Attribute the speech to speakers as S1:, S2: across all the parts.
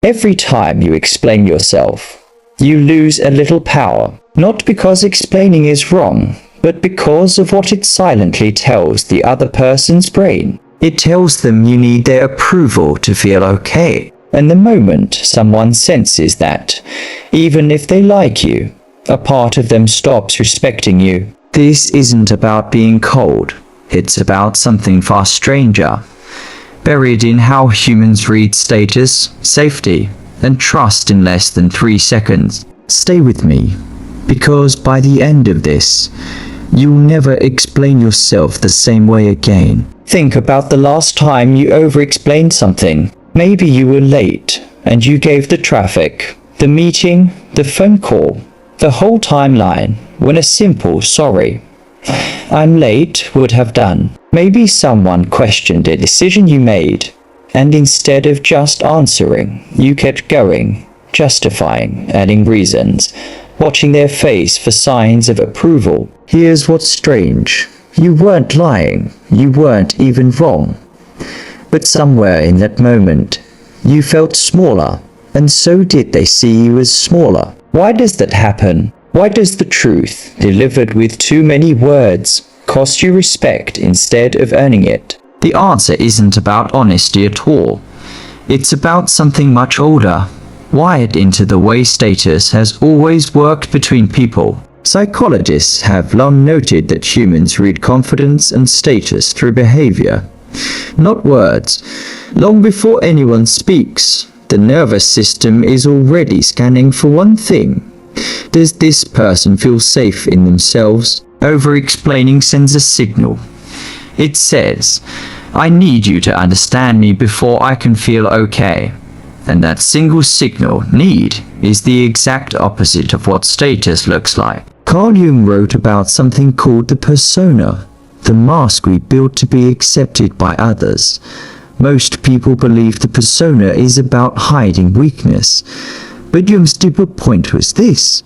S1: Every time you explain yourself, you lose a little power, not because explaining is wrong, but because of what it silently tells the other person's brain. It tells them you need their approval to feel okay. And the moment someone senses that, even if they like you, a part of them stops respecting you. This isn't about being cold. It's about something far stranger, buried in how humans read status, safety, and trust in less than 3 seconds. Stay with me, because by the end of this, you'll never explain yourself the same way again. Think about the last time you over-explained something. Maybe you were late, and you gave the traffic, the meeting, the phone call, the whole timeline, when a simple "sorry, I'm late" would have done. Maybe someone questioned a decision you made, and instead of just answering, you kept going, justifying, adding reasons, watching their face for signs of approval. Here's what's strange. You weren't lying. You weren't even wrong. But somewhere in that moment, you felt smaller, and so did they see you as smaller. Why does that happen? Why does the truth, delivered with too many words, cost you respect instead of earning it? The answer isn't about honesty at all. It's about something much older, wired into the way status has always worked between people. Psychologists have long noted that humans read confidence and status through behavior, not words. Long before anyone speaks, the nervous system is already scanning for one thing. Does this person feel safe in themselves? Over-explaining sends a signal. It says, I need you to understand me before I can feel okay. And that single signal, need, is the exact opposite of what status looks like. Carl Jung wrote about something called the persona, the mask we build to be accepted by others. Most people believe the persona is about hiding weakness. But Jung's deeper point was this: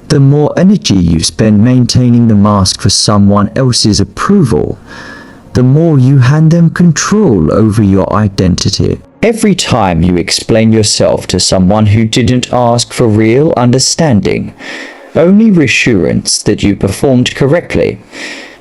S1: the more energy you spend maintaining the mask for someone else's approval, the more you hand them control over your identity. Every time you explain yourself to someone who didn't ask for real understanding, only reassurance that you performed correctly,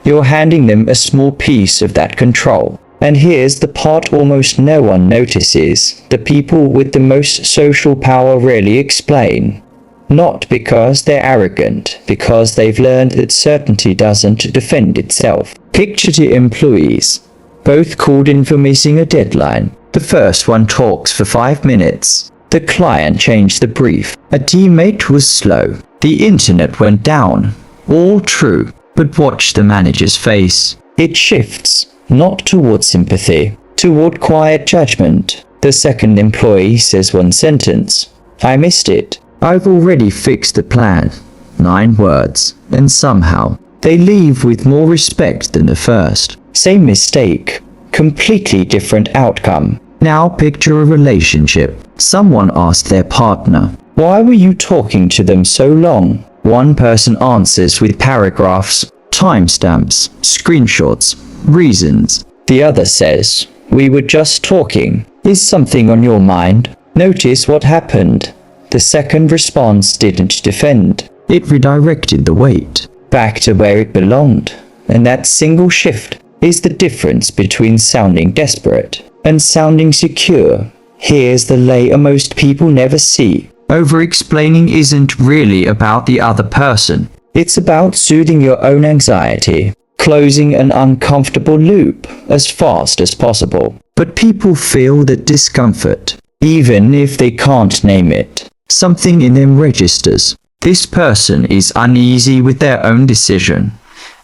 S1: you're handing them a small piece of that control. And here's the part almost no one notices: the people with the most social power rarely explain. Not because they're arrogant, because they've learned that certainty doesn't defend itself. Picture two employees, both called in for missing a deadline. The first one talks for 5 minutes. The client changed the brief. A teammate was slow. The internet went down. All true. But watch the manager's face. It shifts, not toward sympathy, toward quiet judgment. The second employee says one sentence. I missed it. I've already fixed the plan. 9 words. And somehow, they leave with more respect than the first. Same mistake. Completely different outcome. Now picture a relationship. Someone asked their partner, "Why were you talking to them so long?" One person answers with paragraphs, timestamps, screenshots, reasons. The other says, "We were just talking. Is something on your mind?" Notice what happened. The second response didn't defend. It redirected the weight back to where it belonged. And that single shift is the difference between sounding desperate and sounding secure. Here's the layer most people never see. Over-explaining isn't really about the other person. It's about soothing your own anxiety, closing an uncomfortable loop as fast as possible. But people feel that discomfort, even if they can't name it. Something in them registers. This person is uneasy with their own decision,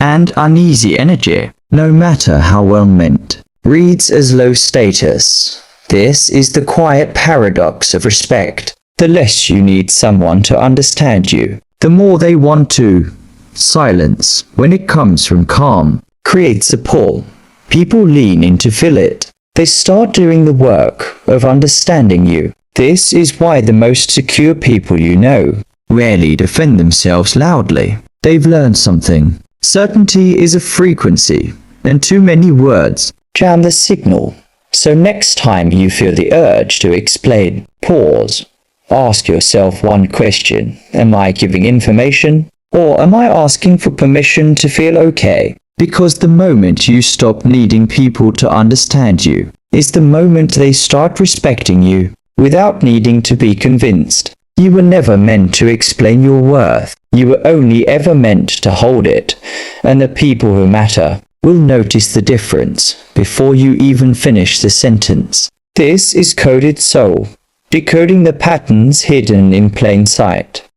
S1: and uneasy energy, no matter how well meant, reads as low status. This is the quiet paradox of respect. The less you need someone to understand you, the more they want to. Silence, when it comes from calm, creates a pull. People lean in to fill it. They start doing the work of understanding you. This is why the most secure people you know rarely defend themselves loudly. They've learned something. Certainty is a frequency, and too many words jam the signal. So next time you feel the urge to explain, pause. Ask yourself one question. Am I giving information? Or am I asking for permission to feel okay? Because the moment you stop needing people to understand you, is the moment they start respecting you, without needing to be convinced. You were never meant to explain your worth. You were only ever meant to hold it. And the people who matter will notice the difference before you even finish the sentence. This is Coded Soul, decoding the patterns hidden in plain sight.